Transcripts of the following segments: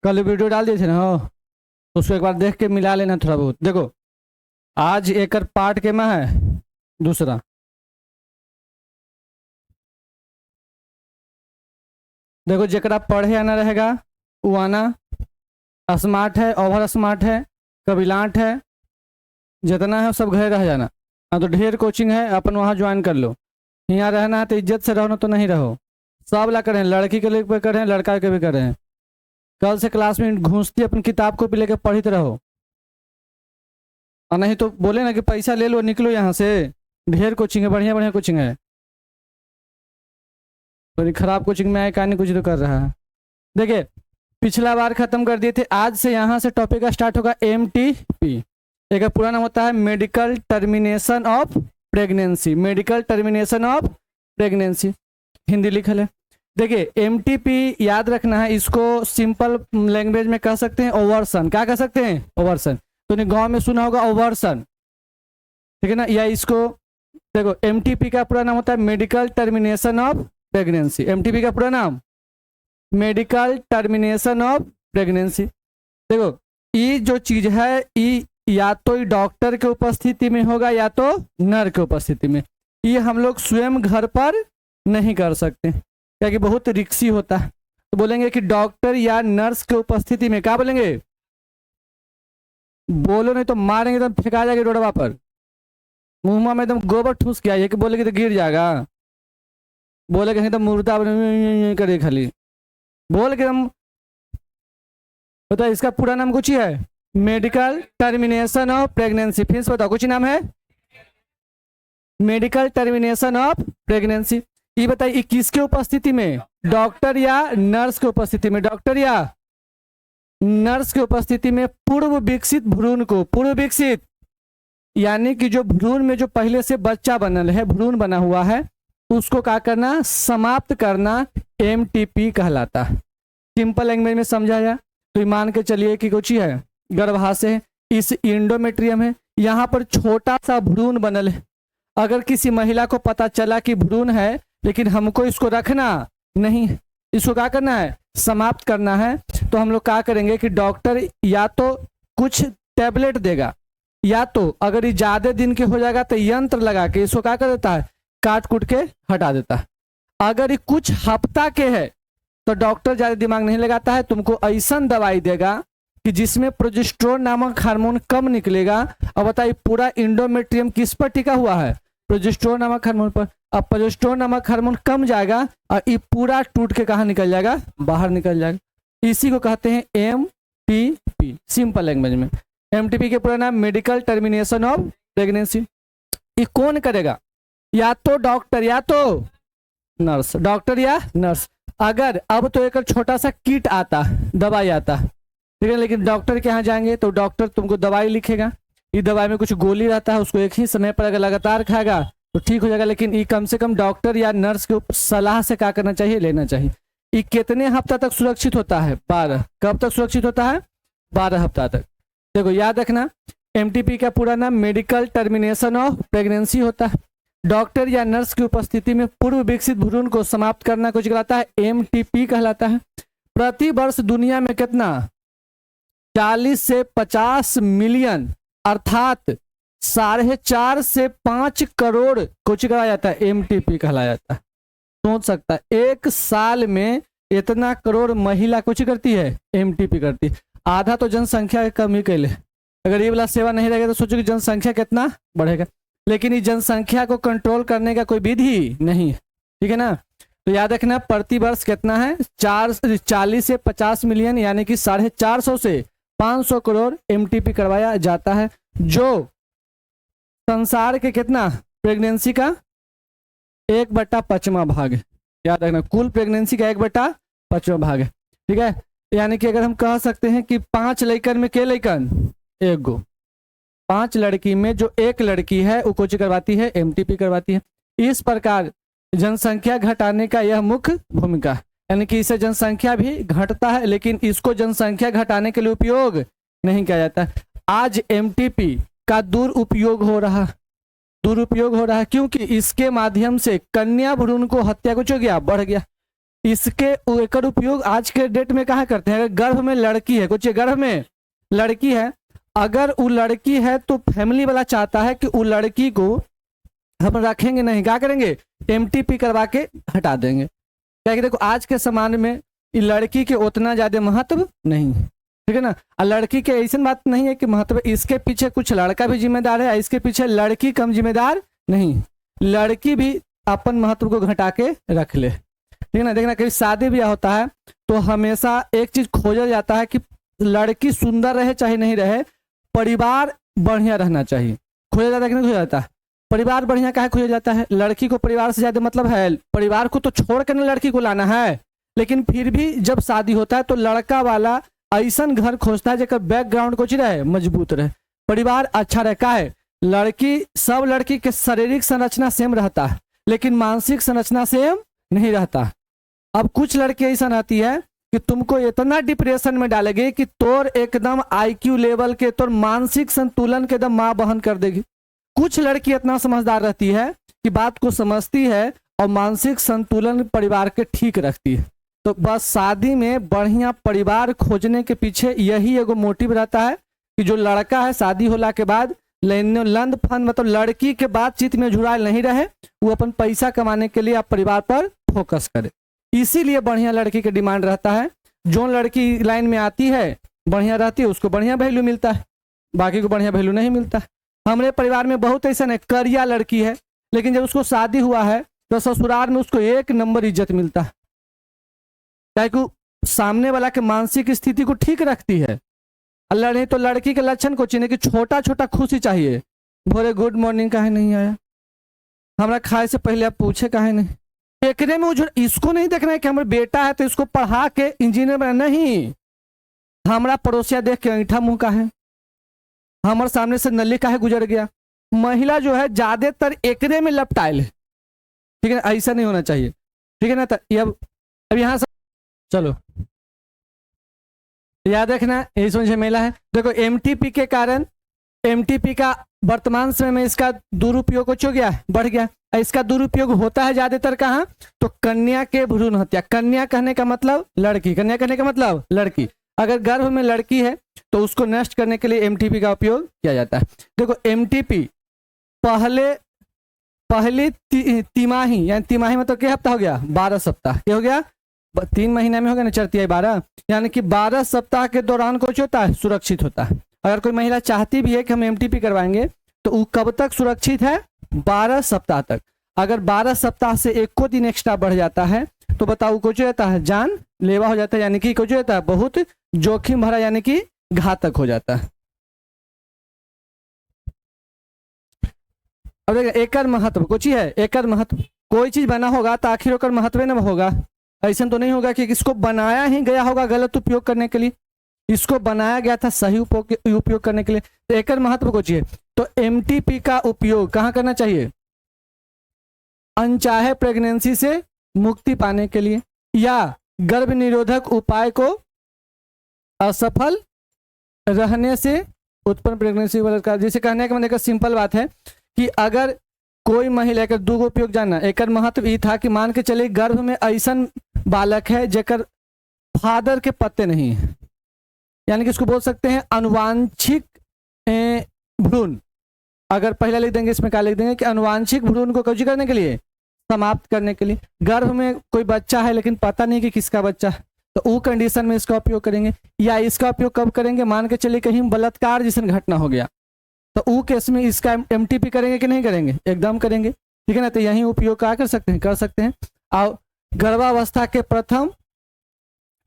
कल वीडियो डाल दिए थे ना हो, तो उसको एक बार देख के मिला लेना थोड़ा बहुत। देखो आज एक पार्ट के में है, दूसरा देखो जरा पढ़े आना रहेगा वो आना, स्मार्ट है, ओवर स्मार्ट है, कबिलांट है, जितना है सब घरे रह जाना। हाँ तो ढेर कोचिंग है, अपन वहाँ ज्वाइन कर लो। यहाँ रहना है तो इज्जत से रहो, ना तो नहीं रहो। सब ला करें, लड़की के लिए भी करें, लड़का के भी करें। कल से क्लास में घुसती अपन किताब को भी लेकर पढ़ते रहो, और नहीं तो बोले ना कि पैसा ले लो निकलो यहाँ से। ढेर कोचिंग है, बढ़िया बढ़िया कोचिंग है। थोड़ी खराब कोचिंग में आए कहानी कुछ तो कर रहा है। देखिए पिछला बार खत्म कर दिए थे, आज से यहाँ से टॉपिक का स्टार्ट होगा MTP। एक पूरा नाम होता है medical termination of pregnancy. Medical termination of pregnancy Hindi लिखल है। देखिए MTP याद रखना है, इसको सिंपल लैंग्वेज में कह सकते हैं ओवर्सन। क्या कह सकते हैं? ओवर्सन। तो गांव में सुना होगा ओवर्सन, ठीक है ना। या इसको देखो MTP का पूरा नाम होता है medical termination of pregnancy. MTP का पूरा नाम मेडिकल टर्मिनेशन ऑफ प्रेगनेंसी। देखो ये जो चीज है ये या तो डॉक्टर के उपस्थिति में होगा या तो नर के उपस्थिति में। ये हम लोग स्वयं घर पर नहीं कर सकते क्योंकि बहुत रिक्सी होता है। तो बोलेंगे कि डॉक्टर या नर्स के उपस्थिति में। क्या बोलेंगे? बोलो नहीं तो मारेंगे तो फेंका जाएगा रोडवा पर। मुंह में एकदम गोबर ठूस के आइए कि बोलेगे तो गिर जाएगा। बोले कहीं तो मुर्दा करे खाली बोल के हम बताओ। इसका पूरा नाम कुछ ही है मेडिकल टर्मिनेशन ऑफ प्रेगनेंसी। फिर से बताओ कुछ नाम है मेडिकल टर्मिनेशन ऑफ प्रेगनेंसी। ये बताइए किसके उपस्थिति में? डॉक्टर या नर्स के उपस्थिति में। डॉक्टर या नर्स के उपस्थिति में पूर्व विकसित भ्रूण को, पूर्व विकसित यानी कि जो भ्रूण में जो पहले से बच्चा बनल है, भ्रूण बना हुआ है, उसको क्या करना? समाप्त करना MTP कहलाता है। सिंपल लैंग्वेज में समझाया तो मान के चलिए कि कुछ है गर्भाशय है, इस इंडोमेट्रियम है, यहाँ पर छोटा सा भ्रूण बनल है। अगर किसी महिला को पता चला कि भ्रूण है लेकिन हमको इसको रखना नहीं, इसको क्या करना है? समाप्त करना है, तो हम लोग क्या करेंगे कि डॉक्टर या तो कुछ टैबलेट देगा या तो अगर ये ज्यादा दिन के हो जाएगा तो यंत्र लगा के इसको क्या कर देता है? काट कूट के हटा देता है। अगर ये कुछ हफ्ता के है तो डॉक्टर ज्यादा दिमाग नहीं लगाता है, तुमको ऐसा दवाई देगा कि जिसमें प्रोजेस्टेरोन नामक हार्मोन कम निकलेगा। अब बताइए पूरा इंडोमेट्रियम किस पर टिका हुआ है? प्रोजेस्टेरोन नामक हार्मोन पर। अब प्रोजेस्टेरोन नामक हार्मोन कम जाएगा और ये पूरा टूट के कहाँ निकल जाएगा? बाहर निकल जाएगा। इसी को कहते हैं MTP सिंपल लैंग्वेज में। MTP के पूरा नाम मेडिकल टर्मिनेशन ऑफ प्रेगनेंसी। ये कौन करेगा? या तो डॉक्टर या तो नर्स। डॉक्टर या नर्स। अगर अब तो एक छोटा सा किट आता, दवाई आता, ठीक है, लेकिन डॉक्टर के यहाँ जाएंगे तो डॉक्टर तुमको दवाई लिखेगा। ये दवाई में कुछ गोली रहता है, उसको एक ही समय पर अगर लगातार खाएगा तो ठीक हो जाएगा। लेकिन ये कम से कम डॉक्टर या नर्स के सलाह से क्या करना चाहिए? लेना चाहिए। ये कितने हफ्ता तक सुरक्षित होता है? 12। कब तक सुरक्षित होता है? 12 हफ्ता तक। देखो याद रखना MTP का पूरा नाम मेडिकल टर्मिनेशन ऑफ प्रेगनेंसी होता है। डॉक्टर या नर्स की उपस्थिति में पूर्व विकसित भ्रूण को समाप्त करना कुछ कहलाता है MTP कहलाता है। प्रति वर्ष दुनिया में कितना? 40 से 50 मिलियन अर्थात 4.5 से 5 करोड़ कुछ कहा जाता है MTP कहलाया जाता है। सोच सकता है एक साल में इतना करोड़ महिला कुछ करती है? MTP करती है। आधा तो जनसंख्या कम ही कैले। अगर ये वाला सेवा नहीं रहेगा तो सोचो कि जनसंख्या कितना बढ़ेगा। लेकिन इस जनसंख्या को कंट्रोल करने का कोई विधि नहीं है, ठीक है ना। तो याद रखना प्रति वर्ष कितना है? 40 से 50 मिलियन यानी कि 450 से 500 करोड़ MTP करवाया जाता है, जो संसार के कितना प्रेगनेंसी का 1/5वां भाग है। याद रखना कुल प्रेगनेंसी का 1/5वां भाग है, ठीक है। यानी कि अगर हम कह सकते हैं कि 5 लड़कन में के लड़कन? 1 गो। 5 लड़की में जो 1 लड़की है वो कुछ करवाती है? MTP करवाती है। इस प्रकार जनसंख्या घटाने का यह मुख्य भूमिका है। यानी कि इससे जनसंख्या भी घटता है लेकिन इसको जनसंख्या घटाने के लिए उपयोग नहीं किया जाता। आज MTP का दुरुपयोग हो रहा है क्योंकि इसके माध्यम से कन्या भ्रूण को हत्या कुछ हो गया, बढ़ गया। इसके एकर उपयोग आज के डेट में कहाँ करते हैं? अगर गर्भ में लड़की है, कुछ गर्भ में लड़की है, अगर वो लड़की है तो फैमिली वाला चाहता है कि वो लड़की को हम रखेंगे नहीं, क्या करेंगे? एमटीपी करवा के हटा देंगे। क्या कि देखो आज के समाज में लड़की के उतना ज्यादा महत्व नहीं है, ठीक है ना। और लड़की के ऐसी बात नहीं है कि महत्व, इसके पीछे कुछ लड़का भी जिम्मेदार है, इसके पीछे लड़की कम जिम्मेदार नहीं, लड़की भी अपन महत्व को घटा के रख ले, ठीक है ना। देखना कभी शादी ब्याह होता है तो हमेशा एक चीज खोजा जाता है कि लड़की सुंदर रहे चाहे नहीं रहे, परिवार बढ़िया रहना चाहिए। खोजा जाता है कि नहीं खोजा जाता? परिवार बढ़िया काहे खोजा जाता है? लड़की को परिवार से ज्यादा मतलब है, परिवार को तो छोड़ कर लड़की को लाना है, लेकिन फिर भी जब शादी होता है तो लड़का वाला ऐसा घर खोजता है जेकर बैकग्राउंड कुछ रहे, मजबूत रहे, परिवार अच्छा रहे। का है लड़की, सब लड़की के शारीरिक संरचना सेम रहता है लेकिन मानसिक संरचना सेम नहीं रहता। अब कुछ लड़की ऐसा रहती है कि तुमको इतना डिप्रेशन में डालेगी कि तोर एकदम आईक्यू लेवल के, तोर मानसिक संतुलन के एकदम माँ बहन कर देगी। कुछ लड़की इतना समझदार रहती है कि बात को समझती है और मानसिक संतुलन परिवार के ठीक रखती है। तो बस शादी में बढ़िया परिवार खोजने के पीछे यही एगो मोटिव रहता है कि जो लड़का है शादी होला के बाद लंद फंद मतलब लड़की के बातचीत में जुड़ाल नहीं रहे, वो अपन पैसा कमाने के लिए आप परिवार पर फोकस करे। इसीलिए बढ़िया लड़की का डिमांड रहता है। जो लड़की लाइन में आती है बढ़िया रहती है उसको बढ़िया वैल्यू मिलता है, बाकी को बढ़िया वैल्यू नहीं मिलता है। हमारे परिवार में बहुत ऐसा है, करिया लड़की है लेकिन जब उसको शादी हुआ है तो ससुराल में उसको 1 नंबर इज्जत मिलता है, क्योंकि सामने वाला के मानसिक स्थिति को ठीक रखती है। अल्लाह नहीं तो लड़की के लक्षण को चाहिए कि छोटा छोटा खुशी चाहिए। भोरे गुड मॉर्निंग काहे नहीं आया, हमारा खाए से पहले आप पूछे काहे नहीं, एकरे में इसको नहीं देखना है कि हमारा बेटा है तो इसको पढ़ा के इंजीनियर बना, नहीं। हमारा पड़ोसिया देख के ऐठा मुंह का है, हमारे सामने से नली काहे गुजर गया। महिला जो है ज्यादातर एकरे में लपटाइल है, ठीक है, ऐसा नहीं होना चाहिए, ठीक है ना। तो अब यहाँ से चलो याद रखना, यही समझे मेला है। देखो एमटीपी के कारण, एमटीपी का वर्तमान समय में इसका दुरुपयोग हो गया, बढ़ गया। इसका दुरुपयोग होता है ज्यादातर कहाँ? तो कन्या के भ्रूण हत्या। कन्या कहने का मतलब लड़की, कन्या कहने का मतलब लड़की। अगर गर्भ में लड़की है तो उसको नष्ट करने के लिए एमटीपी का उपयोग किया जाता है। देखो एमटीपी पहली तिमाही, यानी तिमाही मतलब क्या हफ्ता हो गया? 12 सप्ताह। क्या हो गया? 3 महीने में हो गया ना, 4 12, यानी कि 12 सप्ताह के दौरान कुछ होता है, सुरक्षित होता है। अगर कोई महिला चाहती भी है कि हम एमटीपी करवाएंगे तो वो कब तक सुरक्षित है? 12 सप्ताह तक। अगर 12 सप्ताह से 1 दिन एक्स्ट्रा बढ़ जाता है तो बताओ कुछ होता है, जान लेवा हो जाता है, यानी कि कुछ होता है बहुत जोखिम भरा, यानी कि घातक हो जाता है। अब देखिए एकर महत्व कुछ ही है, एकर महत्व, कोई चीज बना होगा तो आखिर ओकर महत्व न होगा। ऐसा तो नहीं होगा कि इसको बनाया ही गया होगा गलत उपयोग करने के लिए, इसको बनाया गया था सही उपयोग करने के लिए। तो एकर महत्व को चाहिए। तो एमटीपी का उपयोग कहाँ करना चाहिए? अनचाहे प्रेगनेंसी से मुक्ति पाने के लिए या गर्भ निरोधक उपाय को असफल रहने से उत्पन्न प्रेगनेंसी बलात्कार। जैसे कहने का मतलब सिंपल बात है कि अगर कोई महिला का 2 उपयोग जानना, एक महत्व ये था कि मान के चले गर्भ में ऐसा बालक है जेकर फादर के पत्ते नहीं है, यानी कि इसको बोल सकते हैं अनुवांशिक भ्रूण। अगर पहला लिख देंगे इसमें क्या लिख देंगे कि अनुवांशिक भ्रूण को कब्जा करने के लिए, समाप्त करने के लिए। गर्भ में कोई बच्चा है लेकिन पता नहीं कि किसका बच्चा है, तो वो कंडीशन में इसका उपयोग करेंगे। या इसका उपयोग कब करेंगे? मान के चलिए कहीं बलात्कार जैसे घटना हो गया तो वो केस में इसका एमटीपी करेंगे कि नहीं करेंगे? एकदम करेंगे, ठीक है ना। तो यही उपयोग क्या कर सकते हैं? कर सकते हैं। और गर्भावस्था के प्रथम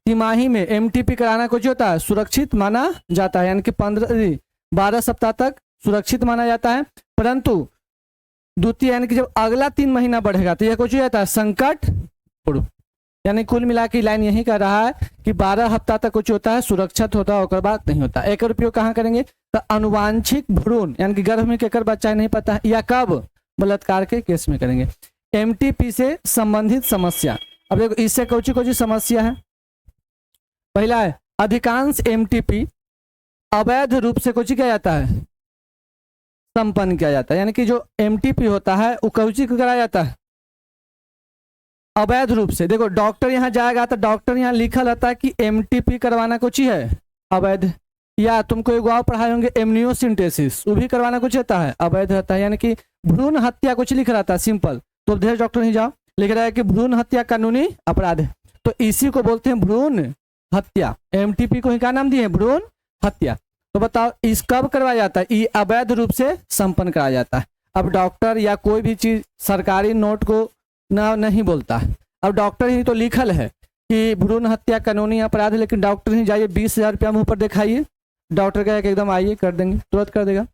तिमाही में एमटीपी कराना कुछ होता है, सुरक्षित माना जाता है, यानी कि 12 सप्ताह तक सुरक्षित माना जाता है। परंतु द्वितीय यानी कि जब अगला 3 महीना बढ़ेगा तो यह कुछ हो जाता है संकट पूर्व। यानी कुल मिला के लाइन यही कह रहा है कि 12 हफ्ता तक कुछ होता है, सुरक्षित होता है, और बाद नहीं होता। एक उपयोग कहाँ करेंगे? तो अनुवांशिक भ्रूण, यानी कि गर्भ में केकर बच्चा नहीं पता है, या कब? बलात्कार के केस में करेंगे। एमटीपी से संबंधित समस्या। अब देखो इससे कौन सी समस्या है? पहला है अधिकांश एमटीपी अवैध रूप से कुछ किया जाता है, संपन्न किया जाता है। यानी कि जो एमटीपी होता है वो कौची कराया जाता है? अवैध रूप से, देखो डॉक्टर यहाँ जाएगा तो डॉक्टर यहाँ लिखा रहता है कि एमटीपी करवाना कुछ ही है अवैध, या तुमको एक और पढ़ाए होंगे एमनियोसिंटेसिस, वो भी करवाना कुछ रहता है अवैध रहता है, यानी कि भ्रूण हत्या कुछ लिख रहता है सिंपल, तो देश डॉक्टर नहीं जाओ, लिख रहा है कि भ्रूण हत्या कानूनी अपराध है, तो इसी को बोलते हैं भ्रूण हत्या। एमटीपी को ही क्या नाम दिए, भ्रूण हत्या। तो बताओ इस कब करवाया जाता है, ये अवैध रूप से संपन्न कराया जाता है। अब डॉक्टर या कोई भी चीज सरकारी नोट को ना नहीं बोलता है, अब डॉक्टर ही तो लिखल है कि भ्रूण हत्या कानूनी अपराध है, लेकिन डॉक्टर ही जाइए 20,000 रुपया मुंह पर दिखाइए, डॉक्टर कहे कि एकदम आइए कर देंगे, तुरंत कर देगा।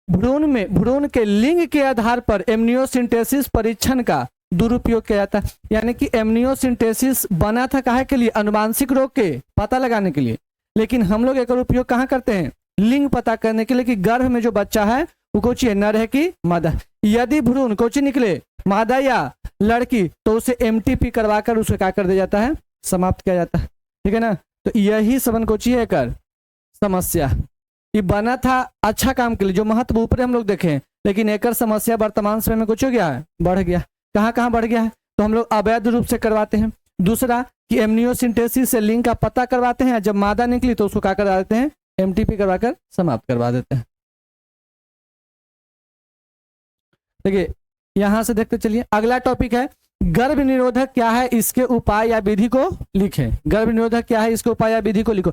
भ्रूण के लिंग के आधार पर एमनियोसिंटेसिस परीक्षण का दुरुपयोग किया जाता है, यानी कि एमनियोसिंटेसिस बना था काहे के लिए, अनुवांशिक रोग के पता लगाने के लिए, लेकिन हम लोग एक उपयोग कहाँ करते हैं, लिंग पता करने के लिए कि गर्भ में जो बच्चा है वो कोची है, नर है कि मादा। यदि भ्रूण कोची निकले मादा या लड़की तो उसे एमटीपी करवाकर उसे क्या कर दिया जाता है, समाप्त किया जाता है, ठीक है ना। तो यही सबन कोची है कर समस्या, ये बना था अच्छा काम के लिए, जो महत्व ऊपर हम लोग देखें, लेकिन एक समस्या वर्तमान समय में कुछ हो गया है, बढ़ गया। कहाँ कहाँ बढ़ गया है, तो हम लोग अवैध रूप से करवाते हैं। दूसरा कि एमनियोसिंटेसिस से लिंग का पता करवाते हैं, जब मादा निकली तो उसको क्या करवा देते हैं, एमटीपी करवाकर समाप्त करवा देते हैं। देखिए यहां से देखते चलिए, अगला टॉपिक है गर्भ निरोधक क्या है, इसके उपाय या विधि को लिखें। गर्भ निरोधक क्या है, इसके उपाय या विधि को लिखो।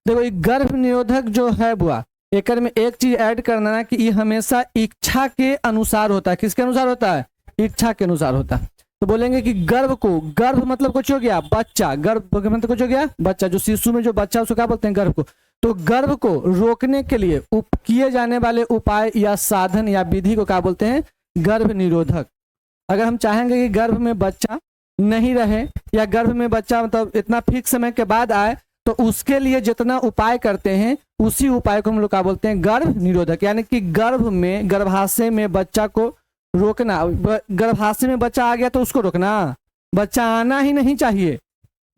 देखो ये गर्भ निरोधक जो है बुआ, एक में एक चीज ऐड करना है कि ये हमेशा इच्छा के अनुसार होता है। किसके अनुसार होता है, इच्छा के अनुसार होता है। तो बोलेंगे कि गर्भ मतलब कुछ हो गया बच्चा, गर्भ मतलब कुछ हो गया बच्चा, जो शिशु में जो बच्चा उसको क्या बोलते हैं, गर्भ को। तो गर्भ को रोकने के लिए किए जाने वाले उपाय या साधन या विधि को क्या बोलते हैं, गर्भ निरोधक। अगर हम चाहेंगे कि गर्भ में बच्चा नहीं रहे या गर्भ में बच्चा मतलब इतना फिक्स समय के बाद आए, तो उसके लिए जितना उपाय करते हैं उसी उपाय को हम लोग क्या बोलते हैं, गर्भ निरोधक। यानी कि गर्भाशय में बच्चा को रोकना, गर्भाशय में बच्चा आ गया तो उसको रोकना, बच्चा आना ही नहीं चाहिए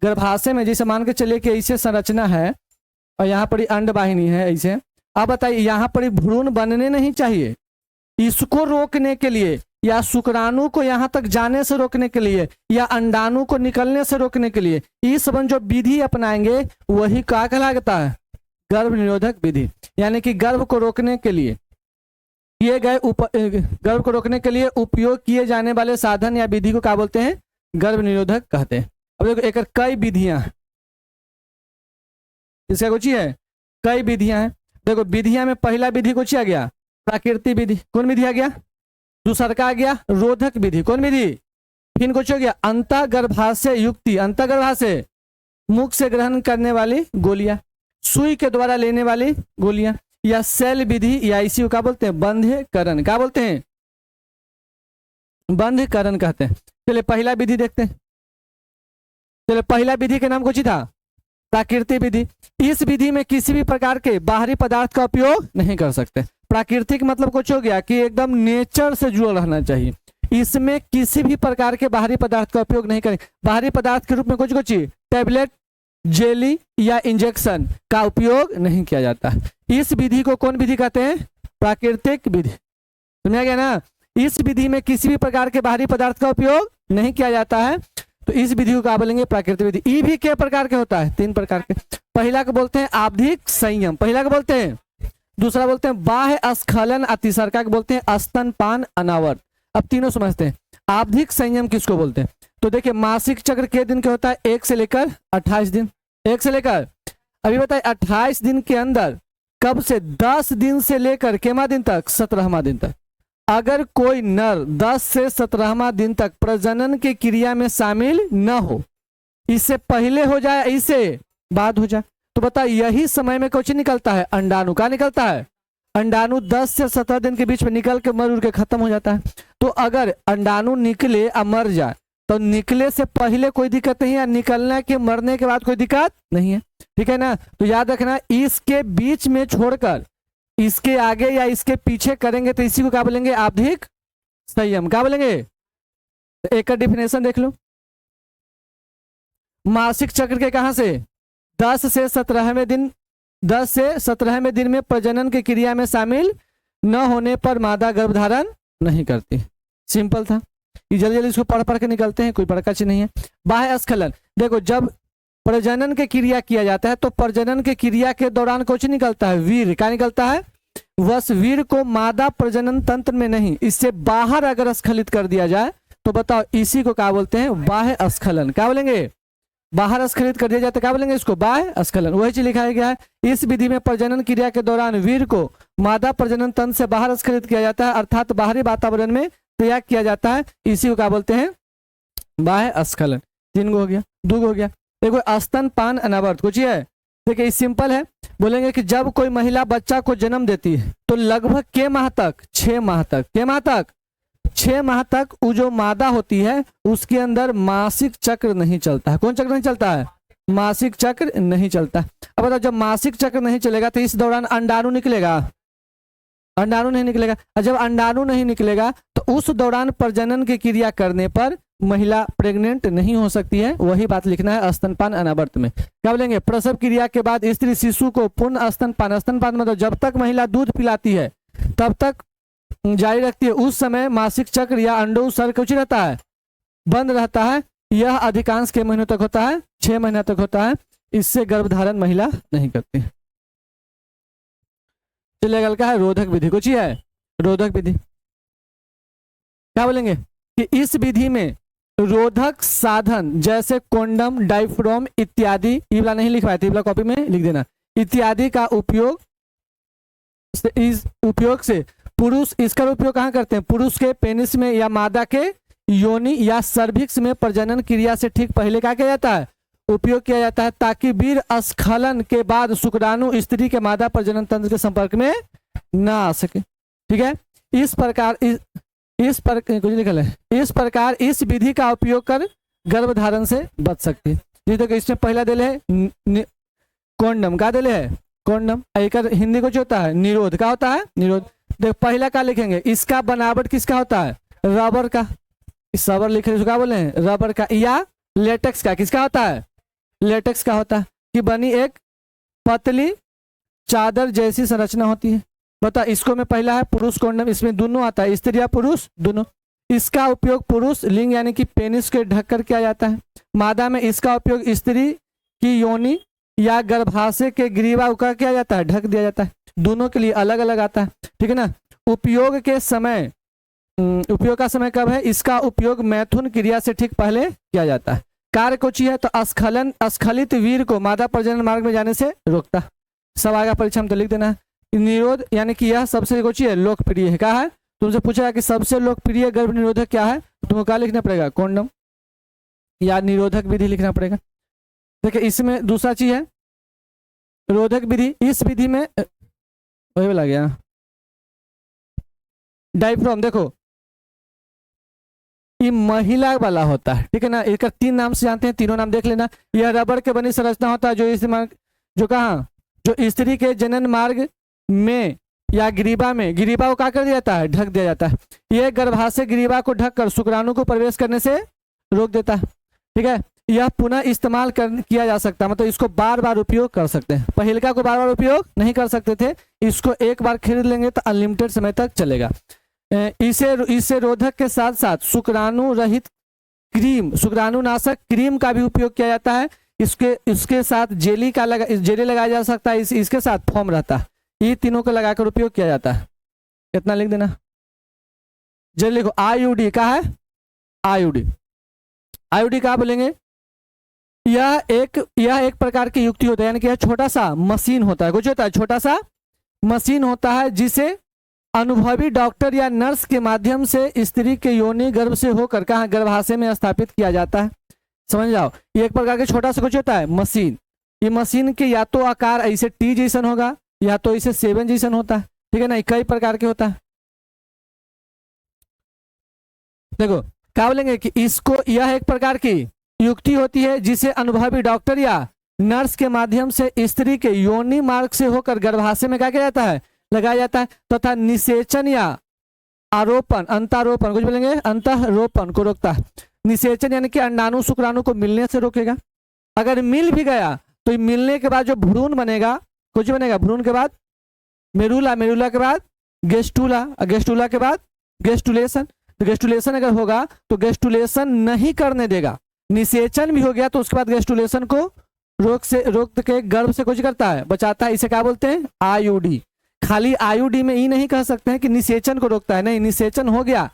गर्भाशय में। जैसे मान के चलिए कि ऐसे संरचना है और यहाँ पर अंड वाहिनी है ऐसे, अब बताइए यहाँ पर भ्रूण बनने नहीं चाहिए, इसको रोकने के लिए या शुक्राणु को यहाँ तक जाने से रोकने के लिए या अंडाणु को निकलने से रोकने के लिए ये सब जो विधि अपनाएंगे वही क्या कहलाता है, गर्भ निरोधक विधि। यानी कि गर्भ को रोकने के लिए किए गए गर्भ को रोकने के लिए उपयोग किए जाने वाले साधन या विधि को क्या बोलते हैं, गर्भ निरोधक कहते हैं। अब देखो एक कई विधियां, इसका कुछ है कई विधियां हैं। देखो विधियां में पहला विधि कुछ आ गया, प्राकृतिक विधि। कौन विधि आ गया, दूसरा आ गया रोधक विधि। कौन विधि, फिर कुछ हो गया अंतःगर्भाशय युक्ति, अंतःगर्भाशय मुख से ग्रहण करने वाली गोलियां, सुई के द्वारा लेने वाली गोलियां, या सेल विधि, या इसी को क्या बोलते हैं, बंधकरण। क्या बोलते हैं, बंधकरण कहते हैं। चलिए पहला विधि देखते हैं। चलिए पहला विधि के नाम कुछ था, प्राकृतिक विधि। इस विधि में किसी भी प्रकार के बाहरी पदार्थ का उपयोग नहीं कर सकते। प्राकृतिक मतलब कुछ हो गया कि एकदम नेचर से जुड़ा रहना चाहिए, इसमें किसी भी प्रकार के बाहरी पदार्थ का उपयोग नहीं करें। बाहरी पदार्थ के रूप में कुछ टैबलेट, जेली या इंजेक्शन का उपयोग नहीं किया जाता है। इस विधि को कौन विधि कहते हैं, प्राकृतिक विधि। समझा गया ना। इस विधि में किसी भी प्रकार के बाहरी पदार्थ का उपयोग नहीं किया जाता है, तो इस विधि को क्या बोलेंगे, प्राकृतिक विधि। ई भी के प्रकार के होता है, 3 प्रकार के। पहला को बोलते हैं आवधिक संयम, पहला को बोलते हैं। दूसरा बोलते हैं बाह्य स्खलन, तीसरा को बोलते हैं स्तनपान अनावर्त। अब तीनों समझते हैं। आवधिक संयम किसको बोलते हैं, तो देखिए मासिक चक्र के दिन के होता है 1 से लेकर 28 दिन। 1 से लेकर अभी बताइए 28 दिन के अंदर कब से 10 दिन से लेकर केमा दिन तक, 17वां दिन तक। अगर कोई नर 10 से 17वां दिन तक प्रजनन की क्रिया में शामिल न हो, इससे पहले हो जाए इससे बाद हो जाए, तो बता यही समय में कुछ निकलता है, अंडाणु। का निकलता है, अंडाणु 10 से 17 दिन के बीच में निकल के मर उड़ के खत्म हो जाता है। तो अगर अंडाणु निकले और मर जाए तो निकले से पहले कोई दिक्कत नहीं है, निकलने के मरने के बाद कोई दिक्कत नहीं है, ठीक है ना। तो याद रखना इसके बीच में छोड़कर इसके आगे या इसके पीछे करेंगे तो इसी को क्या बोलेंगे, आवधिक संयम। क्या बोलेंगे, तो एक का डिफिनेशन देख लो। मासिक चक्र के कहां से 10 से 17वें दिन, 10 से 17वें दिन में प्रजनन की क्रिया में शामिल न होने पर मादा गर्भधारण नहीं करती। सिंपल था। ये जल्दी जल्दी इसको पढ़ पढ़ के निकलते हैं, कोई बड़का चीज नहीं है। बाह्य स्खलन, देखो जब प्रजनन के क्रिया किया जाता है तो प्रजनन के क्रिया के दौरान कुछ निकलता है, वीर। क्या निकलता है? वस वीर को मादा प्रजनन तंत्र में नहीं, इससे बाहर अगर स्खलित कर दिया जाए तो बताओ इसी को क्या बोलते हैं? बाह्य स्खलन। क्या बोलेंगे? बाहर स्खलित कर दिया जाए तो क्या बोलेंगे इसको? बाह्य स्खलन। वही चीज लिखा गया है, इस विधि में प्रजनन क्रिया के दौरान वीर को मादा प्रजनन तंत्र से बाहर स्खलित किया जाता है, अर्थात बाहरी वातावरण में त्याग किया जाता है, इसी को क्या बोलते हैं? बाह्य स्खलन। 3 गो हो गया, 2 गो हो गया। देखो स्तनपान अनावर्त कुछ है, देखिए सिंपल है। बोलेंगे कि जब कोई महिला बच्चा को जन्म देती है तो लगभग के माह तक? 6 माह तक। के माह तक? 6 माह तक वो जो मादा होती है उसके अंदर मासिक चक्र नहीं चलता है। कौन चक्र नहीं चलता है? मासिक चक्र नहीं चलता। अब बताओ जब मासिक चक्र नहीं चलेगा तो इस दौरान अंडाणु निकलेगा? अंडाणु नहीं निकलेगा। और जब अंडाणु नहीं निकलेगा तो उस दौरान प्रजनन की क्रिया करने पर महिला प्रेग्नेंट नहीं हो सकती है। वही बात लिखना है स्तनपान अनावर्त में। क्या बोलेंगे? प्रसव क्रिया के बाद स्त्री शिशु को पूर्ण स्तनपान, स्तनपान मतलब जब तक महिला दूध पिलाती है तब तक जारी रखती है, उस समय मासिक चक्र या अंडोत्सर्ग कुछ रहता है, बंद रहता है। यह अधिकांश के महीनों तक होता है? 6 महीना तक होता है। इससे गर्भधारण महिला नहीं करती। चलिए अगला क्या है? रोधक विधि। कुछ ही है रोधक विधि। क्या बोलेंगे कि इस विधि में रोधक साधन जैसे कोंडम, डाइफ्रोम इत्यादि, ये वाला नहीं लिखवाया था, ये वाला कॉपी में लिख देना, इत्यादि का उपयोग से पुरुष, इसका उपयोग कहाँ करते हैं? पुरुष के पेनिस में या मादा के योनि या सर्विक्स में प्रजनन क्रिया से ठीक पहले क्या किया जाता है? उपयोग किया जाता है, ताकि वीर स्खलन के बाद शुक्राणु स्त्री के मादा प्रजनन तंत्र के संपर्क में ना आ सके। ठीक है, इस प्रकार कुछ निकल है, इस प्रकार इस विधि का उपयोग कर गर्भधारण से बच सकती है। जी देखो इसमें पहला दिल है कोंडम। का दिल है? कोंडम। एक हिंदी को जो होता है निरोध। का होता है? निरोध। देखो पहला का लिखेंगे, इसका बनावट किसका होता है? रबर का। रबर लिखे क्या बोले हैं? रबर का। या लेटेक्स का। किसका होता है? लेटेक्स का होता है कि बनी एक पतली चादर जैसी संरचना होती है। बता, इसको में पहला है पुरुष कोंडम, इसमें दोनों आता है, स्त्री या पुरुष दोनों। इसका उपयोग पुरुष लिंग यानी कि पेनिस के ढककर किया जाता है। मादा में इसका उपयोग स्त्री की योनि या गर्भाशय के ग्रीवा का किया जाता है, ढक दिया जाता है। दोनों के लिए अलग अलग आता है। ठीक है ना। उपयोग का समय कब है? इसका उपयोग मैथुन क्रिया से ठीक पहले किया जाता है। कार्य कुछ है तो स्खलित वीर को मादा प्रजनन मार्ग में जाने से रोकता। सब आएगा परीक्षा में तो लिख देना है। निरोध यानी कि यह सबसे कुछ है लोकप्रिय है। क्या है? तुमसे पूछा कि सबसे लोकप्रिय गर्भ निरोधक क्या है, तो तुमको क्या लिखना पड़ेगा? कोंडम या निरोधक विधि लिखना पड़ेगा। देखिए इसमें दूसरा चीज है रोधक विधि। इस विधि में वही बोला गया डाइफ्रोम। देखो ये महिला वाला होता है। ठीक है ना। इसका 3 नाम से जानते हैं, तीनों नाम देख लेना। यह रबर के बनी संरचना होता है जो कहाँ? जो स्त्री के जनन मार्ग में या ग्रीवा में, ग्रीवा को क्या कर दिया जाता है? ढक दिया जाता है। यह गर्भाशय ग्रीवा को ढककर शुक्राणु को प्रवेश करने से रोक देता है। ठीक है। यह पुनः इस्तेमाल किया जा सकता है, मतलब इसको बार बार उपयोग कर सकते हैं। पहिलका को बार बार उपयोग नहीं कर सकते थे, इसको एक बार खरीद लेंगे तो अनलिमिटेड समय तक चलेगा। इसे रोधक के साथ साथ शुक्राणु रहित क्रीम, शुक्राणुनाशक क्रीम का भी उपयोग किया जाता है। इसके साथ जेली लगाया जा सकता है। इसके साथ फॉर्म रहता है। ये तीनों को लगाकर उपयोग किया जाता है। कितना लिख देना? जेली लिखो। आईयूडी का है? आईयूडी का बोलेंगे यह एक प्रकार की युक्ति होता है, यानी कि यह छोटा सा मशीन होता है। कुछ होता है छोटा सा मशीन होता है जिसे अनुभवी डॉक्टर या नर्स के माध्यम से स्त्री के योनि गर्भ से होकर कहाँ? गर्भाशय में स्थापित किया जाता है। समझ जाओ, ये एक प्रकार के छोटा सा कुछ होता है मशीन। ये मशीन के या तो आकार ऐसे टी जैसन होगा या तो इसे 7 जैसन होता है। ठीक है ना। कई प्रकार के होता है। देखो क्या बोलेंगे कि इसको, यह एक प्रकार की युक्ति होती है जिसे अनुभवी डॉक्टर या नर्स के माध्यम से स्त्री के योनि मार्ग से होकर गर्भाशय में क्या किया जाता है? लगाया जाता है, तथा निषेचन या आरोपण, अंतारोपण, कुछ बोलेंगे अंतरोपण को रोकता है। निषेचन यानी कि अंडाणु शुक्राणु को मिलने से रोकेगा। अगर मिल भी गया तो मिलने के बाद जो भ्रूण बनेगा, कुछ बनेगा, भ्रूण के बाद मेरुला, मेरुला के बाद गेस्टुला, गेस्टुला के बाद गेस्टुलेशन, तो गेस्टुलेशन अगर होगा तो गेस्टुलेशन नहीं करने देगा, निषेचन भी हो गया तो उसके बाद गेस्टुलेशन को रोक के गर्भ से कुछ करता है, बचाता है। इसे क्या बोलते हैं? आईयूडी। खाली आईयूडी में ही नहीं कह सकते हैं कि निषेचन को रोकता है, नहीं, निषेचन हो गया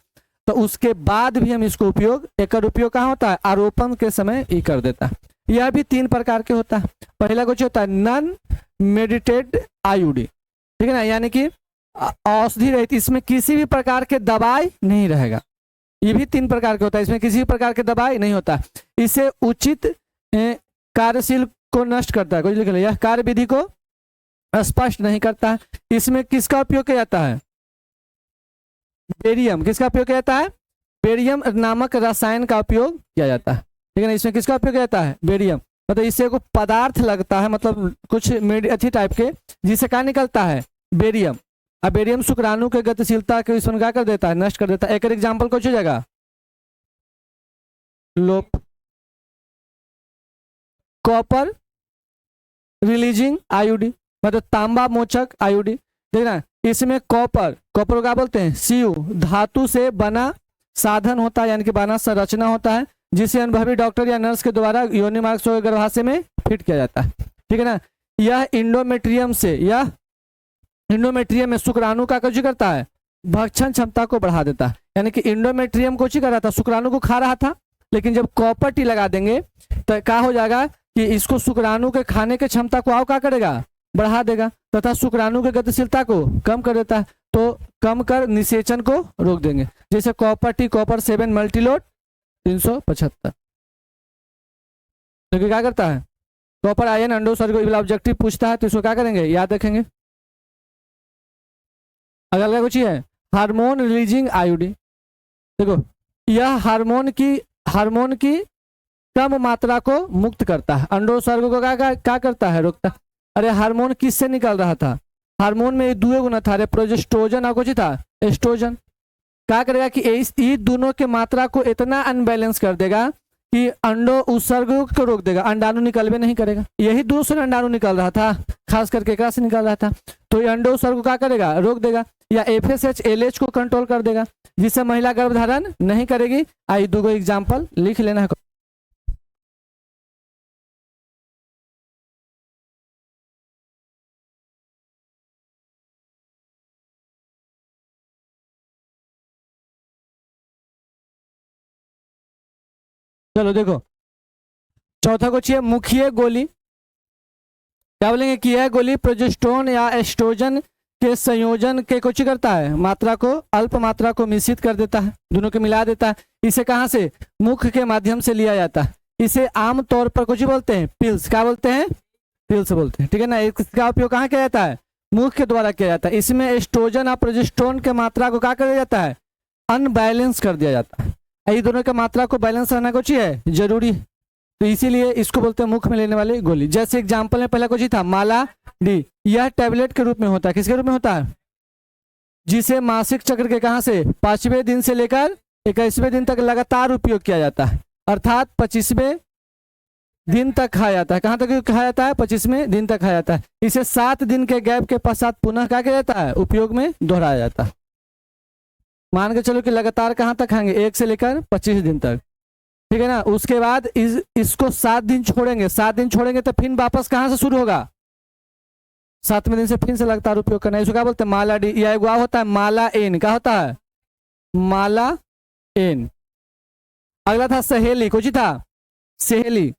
तो उसके बाद भी हम इसको उपयोग, एक उपयोग कहाँ होता है? आरोपण के समय ही कर देता है। यह भी 3 प्रकार के होता है। पहला कुछ होता है नॉन मेडिटेड आईयूडी, ठीक है ना, यानी कि औषधि रहित, इसमें किसी भी प्रकार के दवाई नहीं रहेगा। ये भी 3 प्रकार के होता है, इसमें किसी भी प्रकार के दवाई नहीं होता। इसे उचित कार्यशील को नष्ट करता है, कुछ लिख लिया, कार्य विधि को स्पष्ट नहीं करता है। इसमें किसका उपयोग किया जाता है? बेरियम। किसका उपयोग किया जाता है? बेरियम नामक रसायन का उपयोग किया जाता है, ठीक है ना। इसमें किसका उपयोग किया जाता है? बेरियम। मतलब इससे को पदार्थ लगता है, मतलब कुछ अच्छी टाइप के, जिससे क्या निकलता है? बेरियम। अब बेरियम शुक्राणु के गतिशीलता को इसमें क्या कर देता है? नष्ट कर देता है। एक एग्जाम्पल कुछ हो जाएगा, लोप, कॉपर रिलीजिंग आईयूडी, मतलब तांबा मोचक आईयूडी, देखना। इसमें कॉपर को क्या बोलते हैं? सीयू, धातु से बना साधन होता है, यानी कि बना संरचना होता है, जिसे अनुभवी डॉक्टर या नर्स के द्वारा योनि मार्ग से गर्भाशय में फिट किया जाता है, ठीक है ना। यह इंडोमेट्रियम में शुक्राणु का कुछ करता है? भक्षण क्षमता को बढ़ा देता है, यानी कि इंडोमेट्रियम को कर रहा था, शुक्राणु को खा रहा था, लेकिन जब कॉपर टी लगा देंगे तो क्या हो जाएगा कि इसको शुक्राणु के खाने की क्षमता को आओ क्या करेगा? बढ़ा देगा, तथा शुक्राणु की गतिशीलता को कम कर देता है। तो कम कर निषेचन को रोक देंगे, जैसे कॉपर टी, कॉपर 7 मल्टीलोड 375। तो क्या करता है? कॉपर आयन अंडो सर को ऑब्जेक्टिव पूछता है तो इसको क्या करेंगे? याद रखेंगे। अगला कुछ है हार्मोन रिलीजिंग आईयूडी। देखो, यह हार्मोन की कम मात्रा को मुक्त करता है, अंडोत्सर्ग को क्या करता है? रोकता। अरे हार्मोन किससे निकल रहा था? हार्मोन में 2 गुना था, प्रोजेस्टेरोन और कुछ था एस्ट्रोजन। क्या करेगा कि इस दोनों के मात्रा को इतना अनबैलेंस कर देगा कि अंडो उत्सर्ग को रोक देगा, अंडाणु निकलवे नहीं करेगा। यही दूसरा अंडाणु निकल रहा था, खास करके एकरा से निकल रहा था, तो ये अंडो उत्सर्ग को क्या करेगा? रोक देगा, या FSH LH को कंट्रोल कर देगा, जिससे महिला गर्भधारण नहीं करेगी। आई 2 एग्जाम्पल लिख लेना है। चलो देखो, चौथा कुछ है मुखीय गोली। क्या बोलेंगे कि यह गोली प्रोजेस्टेरोन या एस्ट्रोजन के संयोजन के कुछ करता है? मात्रा को, अल्प मात्रा को मिश्रित कर देता है, दोनों को मिला देता है। इसे कहाँ से? मुख के माध्यम से लिया जाता है। इसे आमतौर पर कुछ बोलते हैं? पिल्स। क्या बोलते हैं? पिल्स बोलते हैं, ठीक है ना। इसका उपयोग कहाँ किया जाता है? मुख के द्वारा किया जाता है। इसमें एस्ट्रोजन और प्रोजेस्टेरोन के मात्रा को क्या किया जाता है? अनबैलेंस कर दिया जाता है। ये दोनों का मात्रा को बैलेंस रहना कुछ है जरूरी, तो इसीलिए इसको बोलते हैं मुख में लेने वाली गोली। जैसे एग्जांपल में पहला कुछ ही था माला डी, यह टैबलेट के रूप में होता है। किसके रूप में होता है? जिसे मासिक चक्र के कहां से 5वें दिन से लेकर 21वें दिन तक लगातार उपयोग किया जाता है, अर्थात 25वें दिन तक खाया जाता है। कहां तक खाया जाता है? 25वें दिन तक खाया जाता है। इसे 7 दिन के गैप के पश्चात पुनः क्या किया जाता है? उपयोग में दोहराया जाता है। मान के चलो कि लगातार कहां तक खाएंगे? 1 से लेकर 25 दिन तक, ठीक है ना। उसके बाद इसको 7 दिन छोड़ेंगे, 7 दिन छोड़ेंगे तो फिर वापस कहां से शुरू होगा? 7वें दिन से फिर से लगातार उपयोग करना है। इसको क्या बोलते हैं? माला डी, या एक होता है माला एन। क्या होता है? माला एन। अगला था सहेली, कुछ ही था सहेली।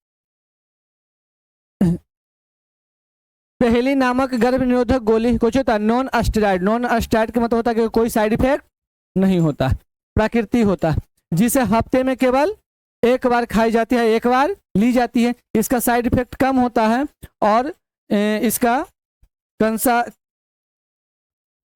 सहेली नामक गर्भ निरोधक गोली कुछ होता है नॉन स्टेरॉइड। नॉन स्टेरॉइड का मतलब होता है कि कोई साइड इफेक्ट नहीं होता, प्राकृतिक होता है, जिसे हफ्ते में केवल 1 बार खाई जाती है, 1 बार ली जाती है। इसका साइड इफेक्ट कम होता है और इसका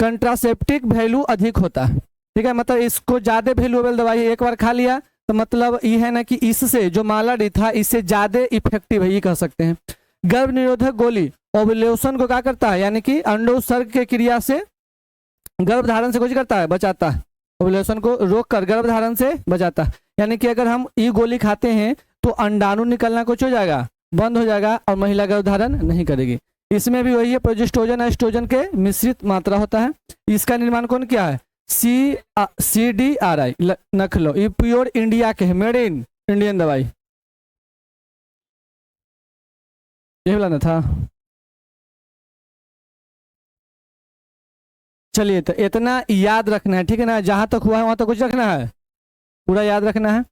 कंट्रासेप्टिक वैल्यू अधिक होता है, ठीक है। मतलब इसको ज्यादा वैल्यूएबल दवाई है, 1 बार खा लिया तो मतलब ये है ना कि इससे जो माला डी था इससे ज्यादा इफेक्टिव है, ये कह सकते हैं। गर्भ निरोधक गोली ओव्यूलेशन को क्या करता है? यानी कि अंडोत्सर्ग के क्रिया से गर्भधारण से कुछ करता है? बचाता है। ओव्यूलेशन को रोक कर गर्भधारण से बचाता है। यानी कि अगर हम ये गोली खाते हैं तो अंडाणु निकलना कुछ हो जाएगा, बंद हो जाएगा और महिला गर्भधारण नहीं करेगी। इसमें भी वही है, प्रोजेस्टेरोन और एस्ट्रोजन के मिश्रित मात्रा होता है। इसका निर्माण कौन किया है? CDRI नख लो, ये प्योर इंडिया के है, मेड इन इंडियन दवाई, ये वाला ना था। चलिए तो इतना याद रखना है, ठीक है ना, जहां तक हुआ है वहां तक कुछ रखना है, पूरा याद रखना है।